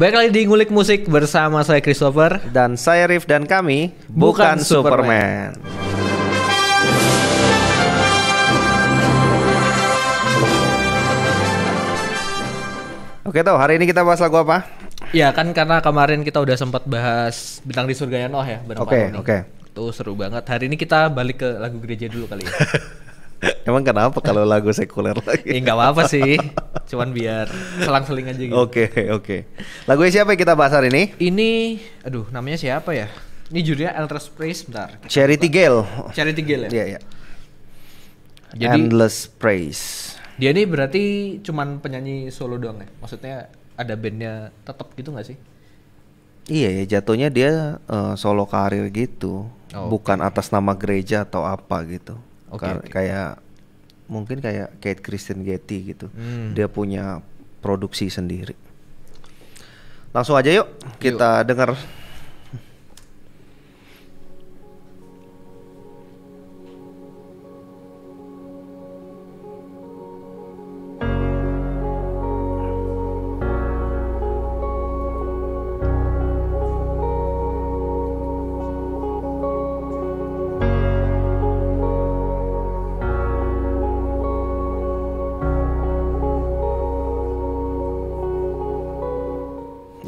Baik lagi di Ngulik Musik bersama saya Christopher dan saya Rif dan kami bukan Superman. Oke toh, hari ini kita bahas lagu apa? Ya kan karena kemarin kita udah sempat bahas Bintang di Surga ya Noh ya bareng Pak Roni. Oke. Tuh seru banget. Hari ini kita balik ke lagu gereja dulu kali ya. Emang kenapa kalau lagu sekuler lagi? Nggak apa-apa sih. Cuman biar selang-seling aja gitu. Oke. Lagunya siapa yang kita bahas hari ini? Ini, aduh namanya siapa ya? Ini judulnya Endless Praise, bentar. Charity Gale. Charity Gale ya? Iya. Jadi, Endless Praise. Dia ini berarti cuman penyanyi solo doang ya? Maksudnya ada bandnya tetap gitu nggak sih? Iya ya, jatuhnya dia solo karir gitu. Bukan atas nama gereja atau apa gitu. Kayak mungkin kayak Kate Kristen Getty gitu. Dia punya produksi sendiri. Langsung aja yuk kita dengar.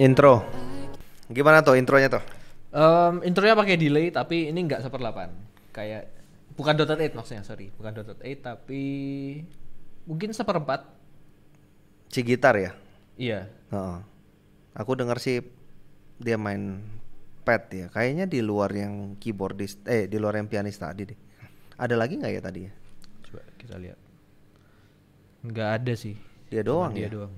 Intro. Gimana tuh intronya tuh? Intronya pakai delay tapi ini nggak 1/8. Kayak bukan .8 maksudnya, sorry. Bukan .8 tapi mungkin 1/4. Si gitar ya? Iya. Aku dengar sih dia main pad ya. Kayaknya di luar yang keyboardist, di luar yang pianis tadi deh. Ada lagi nggak ya tadi ya? Coba kita lihat. Nggak ada sih. Dia doang dia ya? doang.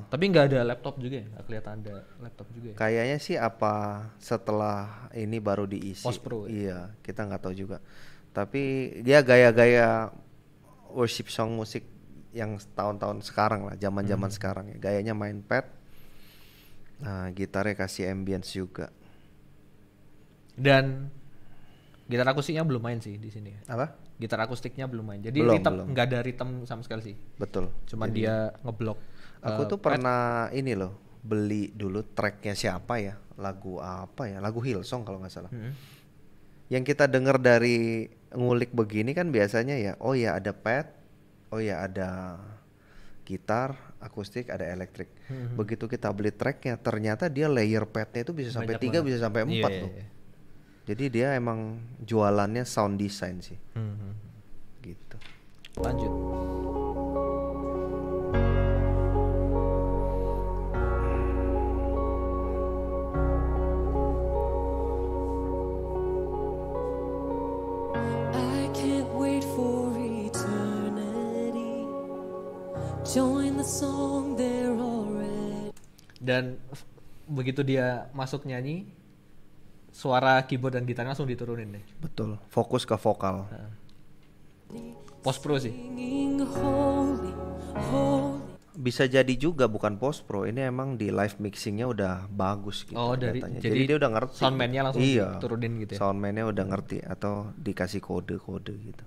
Tapi nggak ada laptop juga ya? Nggak kelihatan ada laptop juga ya? Kayaknya sih apa setelah ini baru diisi. Post Pro ya? Iya, kita nggak tahu juga. Tapi dia gaya-gaya worship song musik yang tahun-tahun sekarang lah, zaman-zaman sekarang ya. Gayanya main pad. Nah, gitarnya kasih ambience juga. Dan gitar akustiknya belum main sih di sini. Apa? Gitar akustiknya belum main. Jadi belum. nggak ada rhythm sama sekali sih. Betul. Cuman dia ngeblok. Aku tuh pernah ini loh, beli dulu tracknya siapa ya, lagu apa ya, lagu Hillsong kalau nggak salah. Yang kita dengar dari ngulik begini kan biasanya ya, oh ya ada pad, oh ya ada gitar, akustik, ada elektrik. Begitu kita beli tracknya, ternyata dia layer padnya itu bisa sampai 3, bisa sampai 4 loh. Iya. Jadi dia emang jualannya sound design sih. Gitu. Lanjut. Dan begitu dia masuk nyanyi, suara keyboard dan gitarnya langsung diturunin deh. Betul, fokus ke vokal. Post Pro sih. Bisa jadi juga bukan post pro, ini emang di live mixingnya udah bagus gitu. Jadi dia udah ngerti. Soundman-nya langsung diturunin gitu ya. Soundman-nya udah ngerti atau dikasih kode-kode gitu.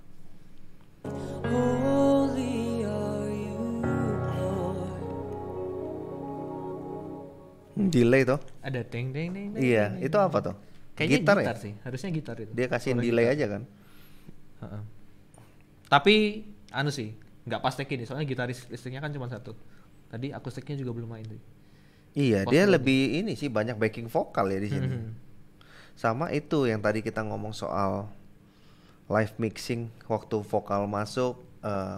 Delay toh? Ada deng. Iya, itu apa toh? Kayaknya gitar ya? sih, harusnya gitar itu. Dia kasihin delay gitar aja kan? Tapi anu sih, nggak pas take ini, soalnya gitaris listriknya kan cuma satu. Tadi akustiknya juga belum main sih. Iya, dia lebih ini sih banyak backing vokal ya di sini. Sama itu yang tadi kita ngomong soal live mixing, waktu vokal masuk,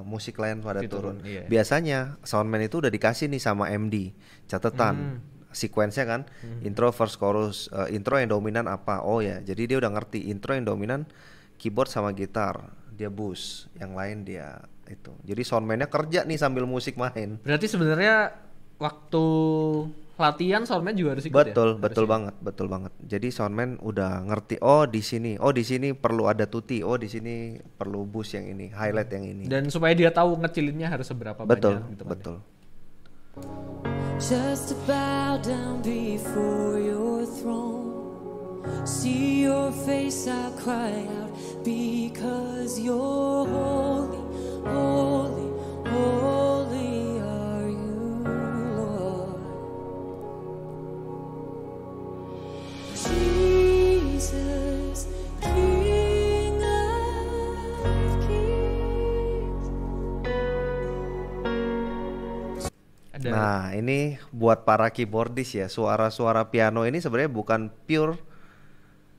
musik lain pada turun. Iya. Biasanya soundman itu udah dikasih nih sama MD catatan. Sequence-nya kan intro, verse, chorus, intro yang dominan apa, oh ya jadi dia udah ngerti intro yang dominan keyboard sama gitar, dia boost, yang lain dia itu, jadi soundman-nya kerja nih sambil musik main. Berarti sebenarnya waktu latihan soundman juga harus ikut. Betul banget, jadi soundman udah ngerti, oh di sini perlu ada tutti, oh di sini perlu boost yang ini, highlight yang ini, dan supaya dia tahu ngecilinnya harus seberapa banyak gitu. Betul. Just to bow down before your throne, see your face, I cry out, because you're holy, holy, holy are you, Lord. Nah, ini buat para keyboardis ya, suara-suara piano ini sebenarnya bukan pure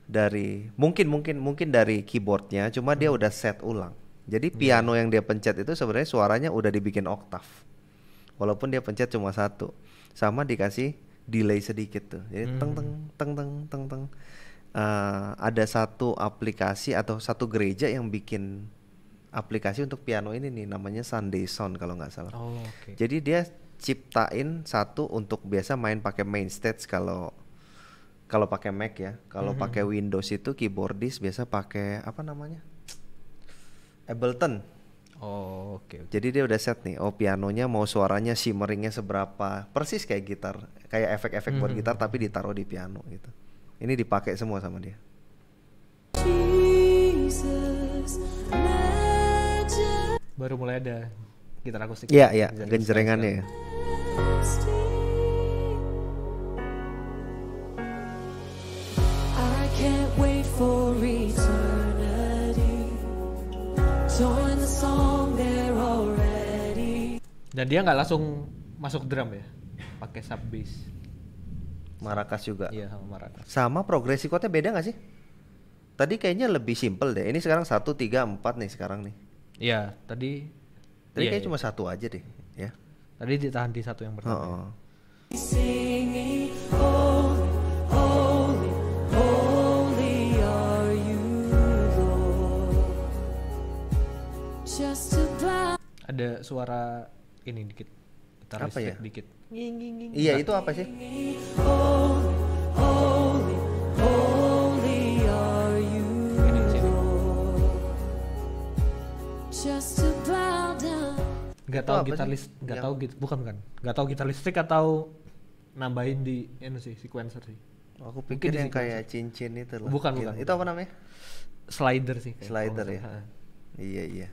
dari mungkin dari keyboardnya, cuma dia udah set ulang. Jadi piano yang dia pencet itu sebenarnya suaranya udah dibikin oktav. Walaupun dia pencet cuma satu, sama dikasih delay sedikit tuh. Jadi teng teng teng teng teng teng. Ada satu aplikasi atau satu gereja yang bikin aplikasi untuk piano ini nih, namanya Sunday Sound kalau nggak salah. Oh, oke. Jadi dia ciptain satu untuk biasa main pakai main stage kalau pakai Mac ya. Kalau pakai Windows itu keyboardis biasa pakai apa namanya? Ableton. Oh, oke. Jadi dia udah set nih, oh pianonya mau suaranya shimmeringnya seberapa, persis kayak gitar, kayak efek-efek buat gitar tapi ditaruh di piano gitu. Ini dipakai semua sama dia. Jesus, Baru mulai ada gitar akustik. Iya, genjrengannya ya. I can't wait for eternity. Join the song there already. Dan dia nggak langsung masuk drum ya, pakai sub bass. Maracas juga. Iya, sama maracas. Sama progresi chordnya beda nggak sih? Tadi kayaknya lebih simple deh. Ini sekarang 1, 3, 4 nih sekarang nih. Iya, tadi Tadi iya, kayaknya cuma satu aja deh, ya. tadi ditahan di satu yang pertama. Oh. Singing, holy, holy, holy are you, Lord. Just about. Ada suara ini dikit, gitar Apa listrik ya? dikit. Iya, itu apa sih? Holy, holy, holy are you, Ini sini. just to bow down. Nggak Itu tahu apa gitar sih? list, nggak Yang- tahu bukan, nggak tahu gitar listrik atau nambahin di ini sih sequencer sih. Aku pikir Mungkin yang di kayak cincin itu loh. Bukan, Gitu. bukan. Itu apa namanya? Slider sih. kayak Slider kalau ya. nggak salah. Iya, iya.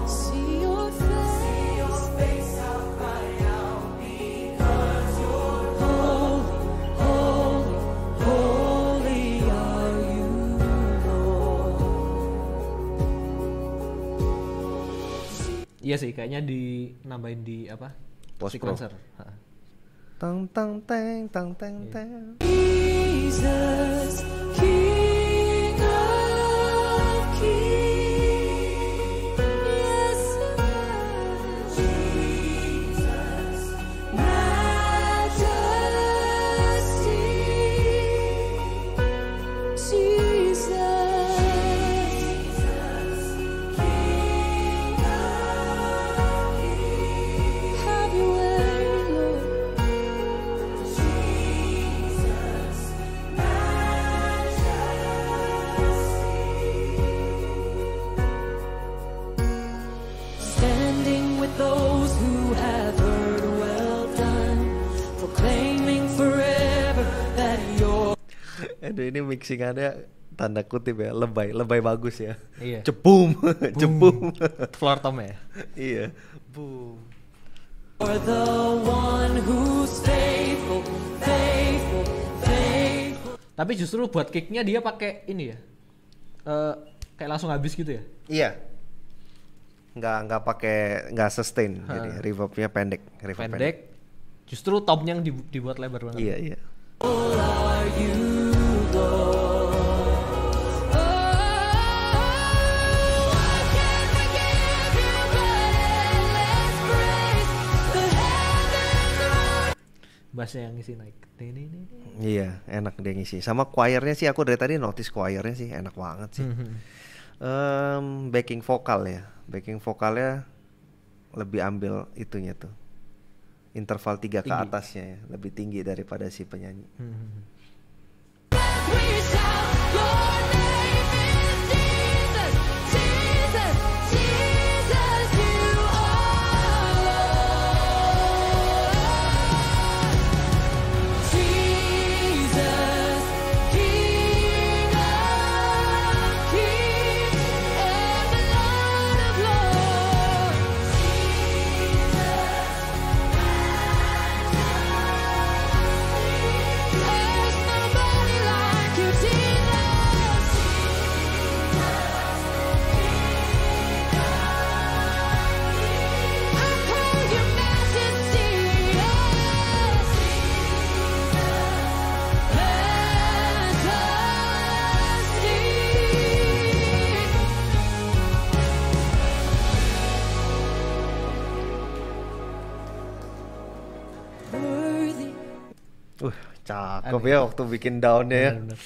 See your face, I'll cry out because you're holy, holy, holy are you, Lord. Iya sih, kayaknya nambahin di apa? Post pro. Sequencer. Ha. Tang tang teng tang teng teng. Jesus, King of Kings, yes, Jesus, Majesty, Jesus, King of Kings, have your way, Lord. Standing with those who have heard, well done, proclaiming forever that you're. Aduh, ini mixingannya tanda kutip ya, lebay bagus ya. Iya. Cepum, cepum. Floor tom ya. Iya. Boom. You're the one who's faithful, faithful, faithful. Tapi justru buat kicknya dia pakai ini ya. Kayak langsung habis gitu ya. Iya. Nggak sustain. Jadi reverbnya pendek. Reverb Pendek. Justru tomnya yang dibuat lebar banget. Iya, iya. Are you, Lord? Oh, I can't forgive you, but endless praise. The heavens roar. Bassnya yang ngisi naik. Iya, enak dia ngisi. Sama choirnya sih, aku dari tadi notice choirnya sih enak banget sih. Backing vokal ya. Backing vokalnya lebih ambil itunya tuh. Interval 3 ke Tinggi. atasnya ya, lebih tinggi daripada si penyanyi. We shout, your name is Jesus, Jesus, Jesus, you are Lord. Jesus, King of Kings and the Lord of Lords. There's nobody like you, worthy. Cakep ya waktu bikin daunnya ya. Bener-bener.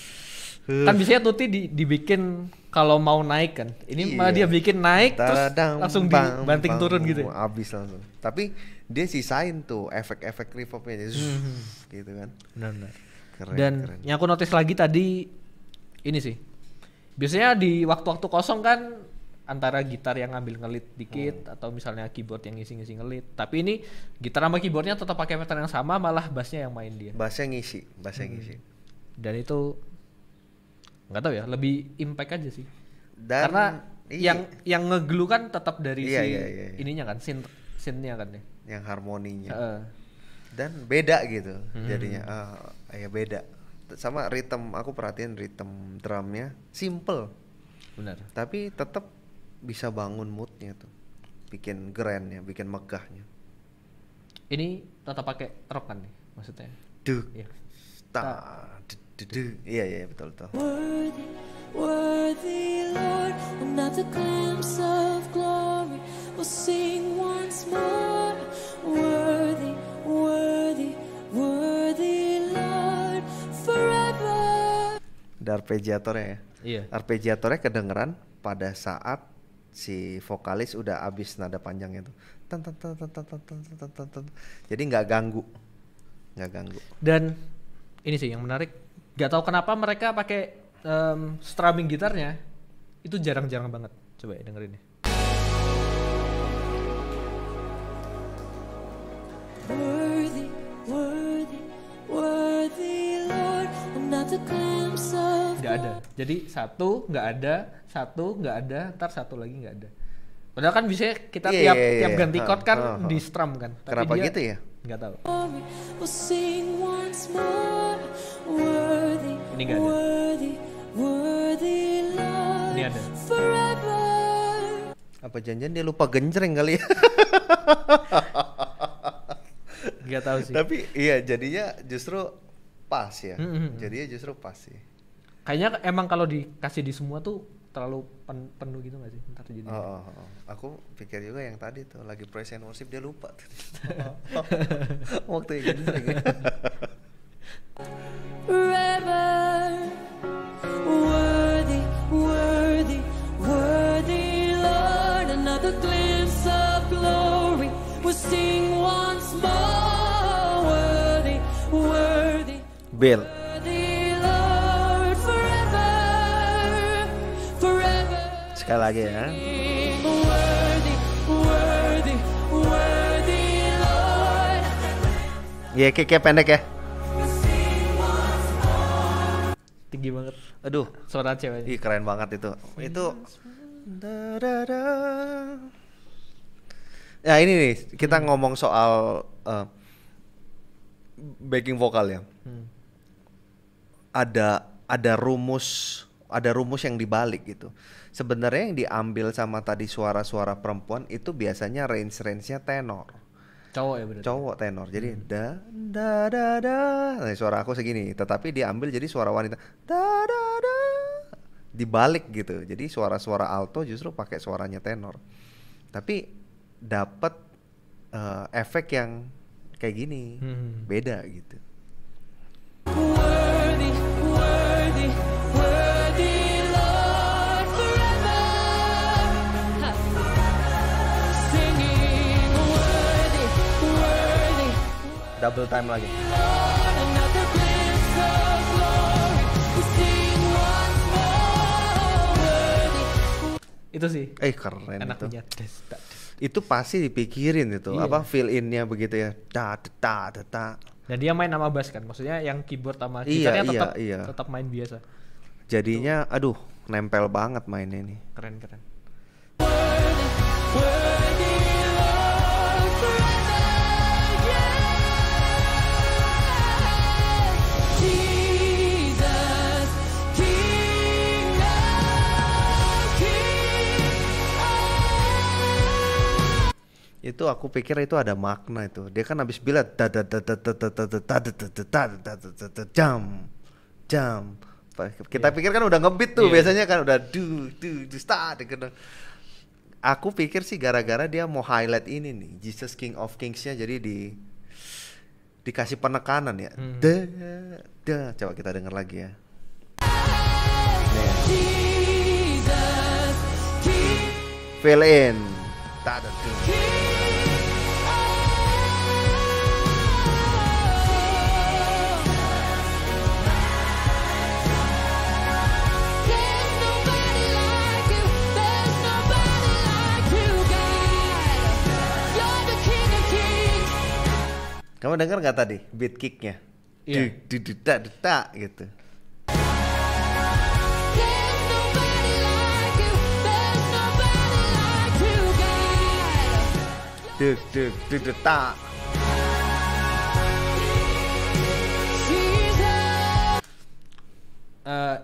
Kan biasanya Tuti dibikin kalau mau naik kan. Ini malah dia bikin naik terus langsung dibanting turun gitu. Abis langsung. Tapi dia sisain tuh efek-efek reverbnya gitu kan. Benar-benar. Keren, Dan keren. yang aku notice lagi tadi ini sih. Biasanya di waktu-waktu kosong kan antara gitar yang ngambil ngelit dikit atau misalnya keyboard yang ngisi-ngisi ngelit. Tapi ini gitar sama keyboardnya tetap pakai pattern yang sama, malah bassnya yang main dia. Bassnya ngisi. Dan itu nggak tahu ya, lebih impact aja sih. Dan Karena yang nge-glue kan tetap dari Iya, si iya, iya. ininya kan, synth-nya kan ya. yang harmoninya. Heeh. Dan beda gitu jadinya. Ya beda. Sama rhythm, aku perhatiin rhythm drumnya simple. Benar. Tapi tetap bisa bangun moodnya tuh. Bikin grandnya, bikin megahnya. Ini tetap pakai rock kan nih maksudnya. Duh. Iya. Iya betul. Worthy, worthy Lord, another glimpse of glory. We'll sing once more. Worthy, worthy, worthy Lord, forever. Ada arpeggiatornya ya. Iya. Arpeggiatornya kedengeran pada saat si vokalis udah abis nada panjangnya tuh. Jadi nggak ganggu. Dan ini sih yang menarik, nggak tahu kenapa mereka pakai strumming gitarnya itu jarang-jarang banget. Coba ya dengerin ya. Worthy, worthy, worthy Lord, another glimpse of Nggak ada. Jadi satu nggak ada, ntar satu lagi nggak ada. Padahal kan biasanya kita Iya, tiap iya. ganti chord kan di strum kan. Tapi Kenapa dia gitu ya? Nggak tahu. glory. We'll sing once more. Worthy, Ini nggak ada. worthy, worthy Lord, Ini ada. forever. Apa janjian dia lupa genjreng kali ya? Nggak tahu sih. Tapi iya jadinya justru pas ya. Mm-mm. Jadinya justru pas sih. Kayaknya emang kalau dikasih di semua tuh terlalu penuh gitu nggak sih? Ntar jadi. Oh. Aku pikir juga yang tadi tuh lagi praise and worship dia lupa. Waktu yang genjreng. Forever. Worthy, worthy, worthy Lord, another glimpse of glory. We'll sing once more. Worthy, worthy, Bill. worthy Lord, forever, forever. Sekali lagi ya. Worthy, worthy, worthy Lord. Iya kayak pendek ya. Tinggi banget. Aduh. Suara ceweknya. Ih keren banget itu. Itu. Ya ini nih kita ngomong soal backing vokal ya. Ada rumus yang dibalik gitu. Sebenarnya yang diambil sama tadi suara-suara perempuan itu biasanya range-nya tenor. Cowok ya berarti. Cowok tenor. Jadi da. Nah, suara aku segini, tetapi diambil jadi suara wanita. Da. Dibalik gitu. Jadi suara-suara alto justru pakai suaranya tenor. Tapi dapat efek yang kayak gini. Beda gitu. Worthy, worthy, worthy Lord, forever. Singing worthy, worthy Double time lagi. Lord, another glimpse of glory. We sing once more. Worthy. Itu sih. Keren Enak itu. punya. Itu pasti dipikirin itu. Iya. Apa fill in-nya begitu ya. Da. Dan dia main sama bass kan. Maksudnya yang keyboard sama Iya, gitarnya iya. tetap main biasa. Jadinya aduh, nempel banget mainnya ini. Keren. Worthy Lord, forever. Yeah. Jesus, King of Kings. Itu aku pikir itu ada makna itu. Dia kan habis bilang jam. Kita pikir kan udah ngebeat tuh, biasanya kan udah du start gitu. Aku pikir sih gara-gara dia mau highlight ini nih, Jesus King of Kings-nya, jadi dikasih penekanan ya. Coba kita dengar lagi ya. Jesus, Fill in. Tak ada. there's nobody like you. There's nobody like you, God. You're the King of Kings. Kamu dengar nggak tadi beat kicknya? Iya. Detak gitu. There's nobody like you. There's nobody like you, God. Detak. Jesus.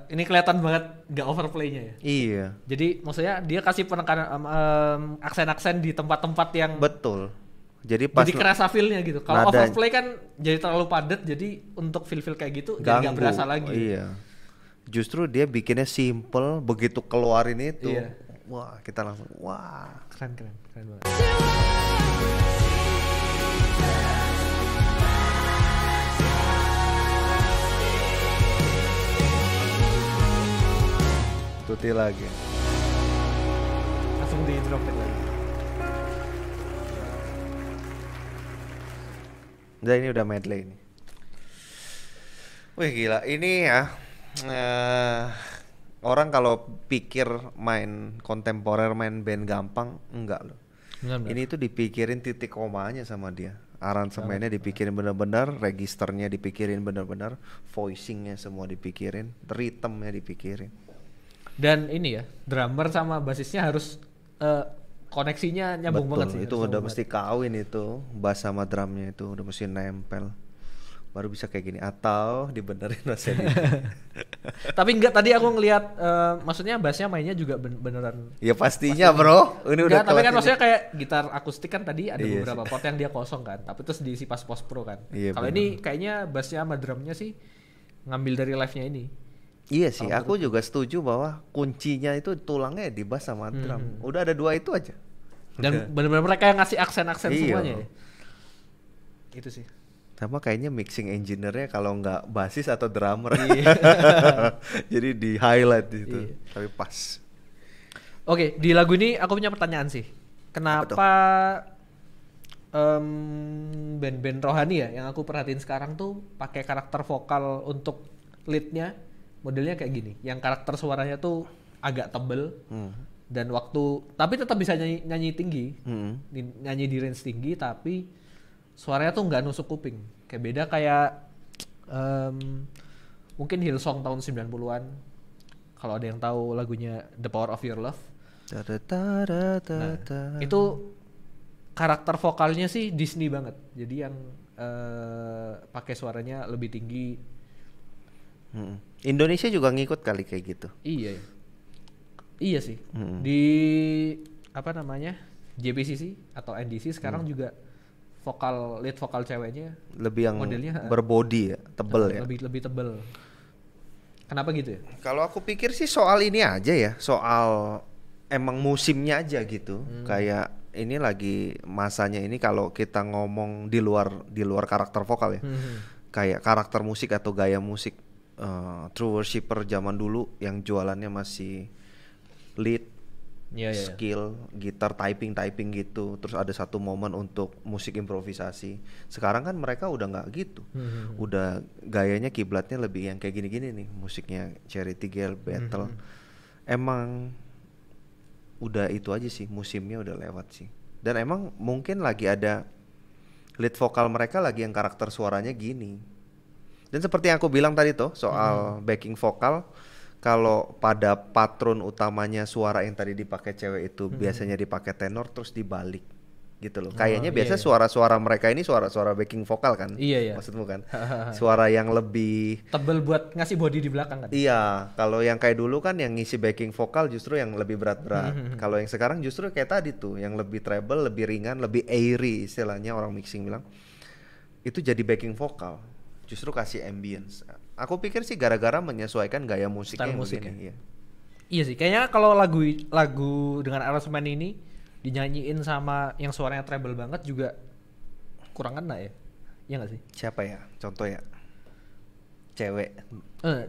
Ini kelihatan banget nggak overplaynya ya. Iya, Jadi maksudnya dia kasih penekanan aksen-aksen di tempat-tempat yang betul. Jadi pas jadi kerasa feel-nya gitu. Kalau nada- overplay kan jadi terlalu padat, jadi untuk feel-feel kayak gitu jadi nggak ganggu. berasa lagi. Iya. Justru dia bikinnya simple, begitu keluarin itu. Iya. Wah, kita langsung wah. Keren banget. Tuti lagi. Langsung di drop lagi. Udah ini udah medley ini. Wih gila, ini ya orang kalau pikir main kontemporer, main band gampang, enggak loh. Benar. Ini tuh dipikirin titik komanya sama dia. Aransemennya dipikirin bener-bener, registernya dipikirin bener-bener, voicingnya semua dipikirin, ritmenya dipikirin. Dan ini ya, drummer sama basisnya harus koneksinya nyambung banget sih. Itu harus udah nyambung mesti kawin itu, bass sama drumnya itu udah mesti nempel. Baru bisa kayak gini atau dibenerin rasanya. banget. Tapi enggak, tadi aku ngelihat maksudnya bassnya mainnya juga beneran. Ya pastinya bro, ini udah Enggak, tapi kan kelas maksudnya kayak gitar akustik kan tadi ada Iya beberapa part yang dia kosong kan, tapi terus diisi pas post pro kan. Iya, Kalau bener. ini kayaknya bassnya sama drumnya sih ngambil dari live-nya ini. Iya sih, aku juga setuju bahwa kuncinya itu tulangnya di bass sama drum. Udah ada dua itu aja. Dan benar-benar mereka yang ngasih aksen-aksen Iya. semuanya ya. Itu sih. Sama kayaknya mixing engineer-nya kalau nggak bassis atau drummer. Iya. Jadi di highlight itu. Iya. Tapi pas. Oke, di lagu ini aku punya pertanyaan sih. Kenapa band-band rohani ya yang aku perhatiin sekarang tuh pakai karakter vokal untuk leadnya modelnya kayak gini, yang karakter suaranya tuh agak tebel dan waktu tapi tetap bisa nyanyi tinggi, nyanyi di range tinggi tapi suaranya tuh nggak nusuk kuping. Kayak beda kayak mungkin Hillsong tahun 90-an. Kalau ada yang tahu lagunya The Power of Your Love. Nah, itu karakter vokalnya sih Disney banget. Jadi yang pakai suaranya lebih tinggi. Indonesia juga ngikut kali kayak gitu. Iya. Iya sih. Di apa namanya? JPCC atau NDC sekarang juga lead vokal ceweknya Lebih yang modelnya berbody ya, tebel ya. lebih tebel. Kenapa gitu ya? Kalau aku pikir sih soal ini aja ya, soal emang musimnya aja gitu. Kayak ini lagi masanya ini kalau kita ngomong di luar karakter vokal ya. Kayak karakter musik atau gaya musik true worshipper zaman dulu yang jualannya masih lead, skill, gitar typing gitu. Terus ada satu momen untuk musik improvisasi. Sekarang kan mereka udah nggak gitu. Udah gayanya kiblatnya lebih yang kayak gini-gini nih, musiknya Charity Girl, Battle. Emang udah itu aja sih, musimnya udah lewat sih. Dan emang mungkin lagi ada lead vokal mereka lagi yang karakter suaranya gini. Dan seperti yang aku bilang tadi tuh soal backing vokal, kalau pada patron utamanya suara yang tadi dipakai cewek itu biasanya dipakai tenor terus dibalik gitu loh. Kayaknya biasa suara-suara mereka ini suara-suara backing vokal kan? Iya. Maksudmu kan? Suara yang lebih tebel buat ngasih body di belakang kan? Iya, kalau yang kayak dulu kan yang ngisi backing vokal justru yang lebih berat-berat. Kalau yang sekarang justru kayak tadi tuh, yang lebih treble, lebih ringan, lebih airy istilahnya orang mixing bilang. Itu jadi backing vokal. Justru kasih ambience. Aku pikir sih gara-gara menyesuaikan gaya musiknya yang musiknya. begini. Iya. Iya sih, kayaknya kalau lagu dengan aransemen ini dinyanyiin sama yang suaranya treble banget juga kurang kena ya. Iya nggak sih? Siapa ya? Contoh ya. Cewek.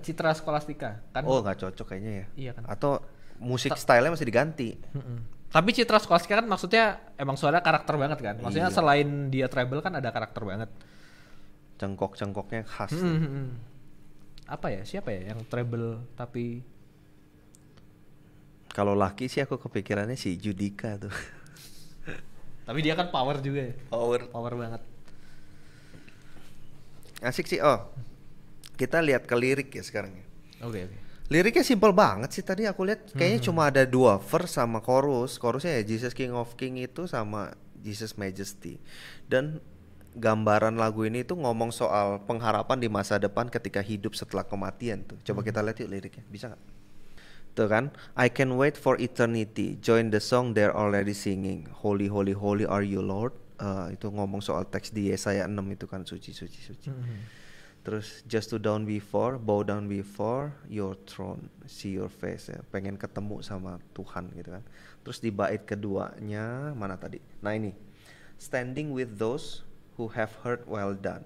Citra Scholastika kan. Oh, nggak cocok kayaknya ya. Iya kan. Atau musik stylenya masih diganti. Tapi Citra Scholastika kan maksudnya emang suara karakter banget kan. Maksudnya Iya. selain dia treble kan ada karakter banget. Cengkok-cengkoknya khas. Apa ya? Siapa ya yang treble tapi Kalau laki sih aku kepikirannya si Judika tuh. tapi dia kan power juga ya. Power Banget. asik sih. Oh, kita lihat ke lirik ya sekarang ya. Oke. Liriknya simpel banget sih, tadi aku lihat kayaknya cuma ada 2 verse sama chorus. Chorusnya ya Jesus King of King itu sama Jesus Majesty. Dan gambaran lagu ini tuh ngomong soal pengharapan di masa depan ketika hidup setelah kematian tuh. Coba kita lihat yuk liriknya, bisa nggak? Tuh kan, I can wait for eternity, join the song they're already singing, holy holy holy are you Lord. Itu ngomong soal teks di Yesaya 6 itu kan, suci suci suci. Terus just to bow down before your throne, see your face ya. Pengen ketemu sama Tuhan gitu kan. Terus di bait keduanya mana tadi? Nah ini, standing with those who have heard well done.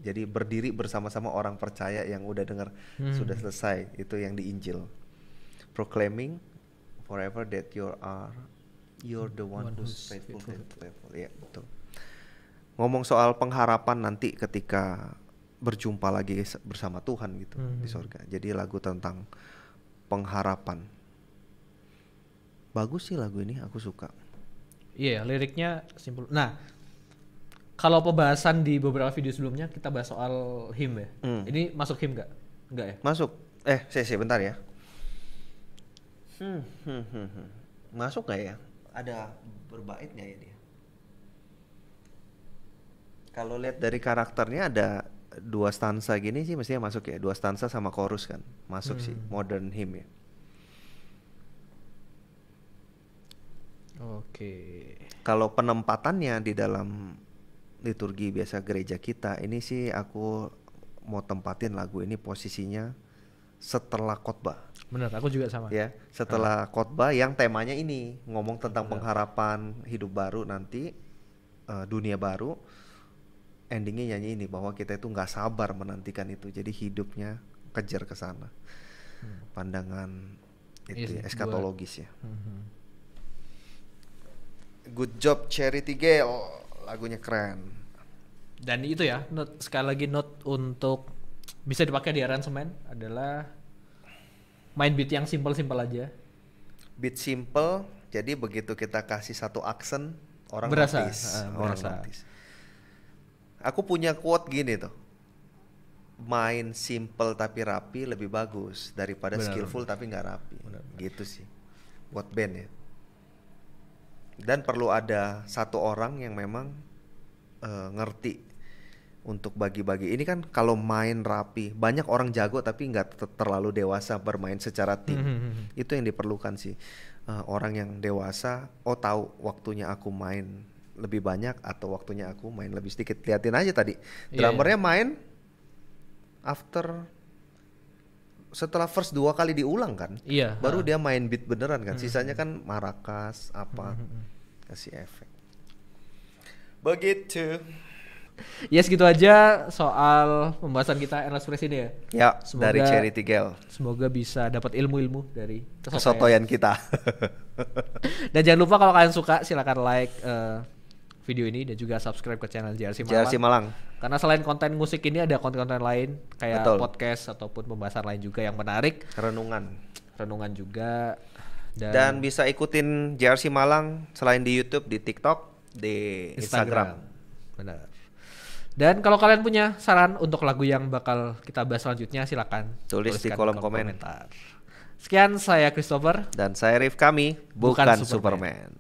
Jadi berdiri bersama-sama orang percaya yang udah dengar sudah selesai, itu yang di Injil. Proclaiming forever that you're the one who's faithful. Ya, betul. Ngomong soal pengharapan nanti ketika berjumpa lagi bersama Tuhan gitu di surga. Jadi lagu tentang pengharapan. Bagus sih lagu ini, aku suka. Iya, liriknya simpel. Nah, kalau pembahasan di beberapa video sebelumnya kita bahas soal hymn ya. Ini masuk hymn nggak? Nggak ya? Masuk. Bentar ya. Masuk nggak ya? Ada berbaitnya ya dia. Kalau lihat dari karakternya ada 2 stansa gini sih mestinya masuk ya. 2 stansa sama chorus kan. Masuk sih, modern hymn ya. Oke. Kalau penempatannya di dalam liturgi biasa gereja kita, ini sih aku mau tempatin lagu ini posisinya setelah khotbah. Benar, aku juga sama. Ya, setelah khotbah yang temanya ini ngomong tentang pengharapan hidup baru nanti, dunia baru. Endingnya nyanyi ini bahwa kita itu nggak sabar menantikan itu, jadi hidupnya kejar ke sana. Pandangan itu ya, eskatologis ya. Good job Charity Gale, lagunya keren. Dan itu ya, sekali lagi note untuk bisa dipakai di aransemen adalah main beat yang simple-simple aja. Beat simple, jadi begitu kita kasih satu aksen orang Berasa, notice, berasa. Aku punya quote gini tuh, main simple tapi rapi lebih bagus daripada skillful tapi nggak rapi. Gitu sih buat band ya. Dan perlu ada satu orang yang memang ngerti untuk bagi-bagi. Ini kan kalau main rapi, banyak orang jago tapi nggak terlalu dewasa bermain secara tim. Itu yang diperlukan sih, orang yang dewasa. Oh, tahu waktunya aku main lebih banyak atau waktunya aku main lebih sedikit. Liatin aja tadi, drummernya main setelah first 2 kali diulang kan, baru dia main beat beneran kan. Sisanya kan marakas apa, kasih efek. Begitu. Ya segitu aja soal pembahasan kita Endless Praise ini ya. Ya, dari Charity Gale. Semoga bisa dapat ilmu-ilmu dari kesotoyan kita. Dan jangan lupa kalau kalian suka silakan like video ini dan juga subscribe ke channel JRC Malang. JRC Malang. Karena selain konten musik ini ada konten-konten lain kayak podcast ataupun pembahasan lain juga yang menarik. Renungan juga. Dan bisa ikutin JRC Malang selain di YouTube, di TikTok, di Instagram. Benar. Dan kalau kalian punya saran untuk lagu yang bakal kita bahas selanjutnya, silakan tulis di kolom komentar. Sekian, saya Christopher dan saya Rif, kami bukan Superman.